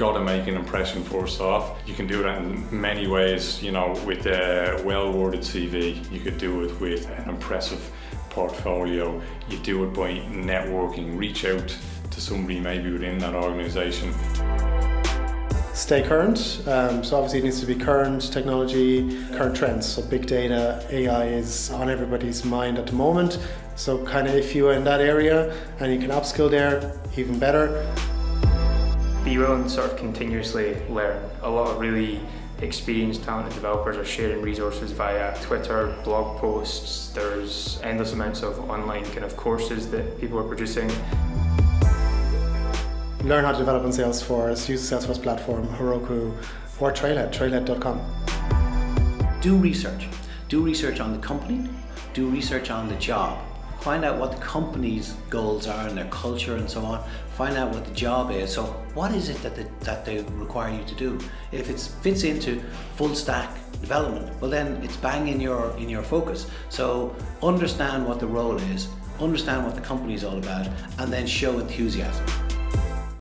got to make an impression first off. You can do that in many ways, you know, with a well-worded CV. You could do it with an impressive portfolio. You do it by networking, reach out to somebody maybe within that organisation. Stay current, so obviously it needs to be current technology, current trends, so big data, AI is on everybody's mind at the moment, so kind of if you're in that area and you can upskill there, even better. Be willing to sort of continuously learn. A lot of really experienced, talented developers are sharing resources via Twitter, blog posts, there's endless amounts of online kind of courses that people are producing. Learn how to develop on Salesforce, use the Salesforce platform, Heroku, or Trailhead, trailhead.com. Do research. Do research on the company, do research on the job. Find out what the company's goals are and their culture and so on. Find out what the job is. So what is it that they require you to do? If it fits into full stack development, well then it's bang in your focus. So understand what the role is, understand what the company is all about, and then show enthusiasm.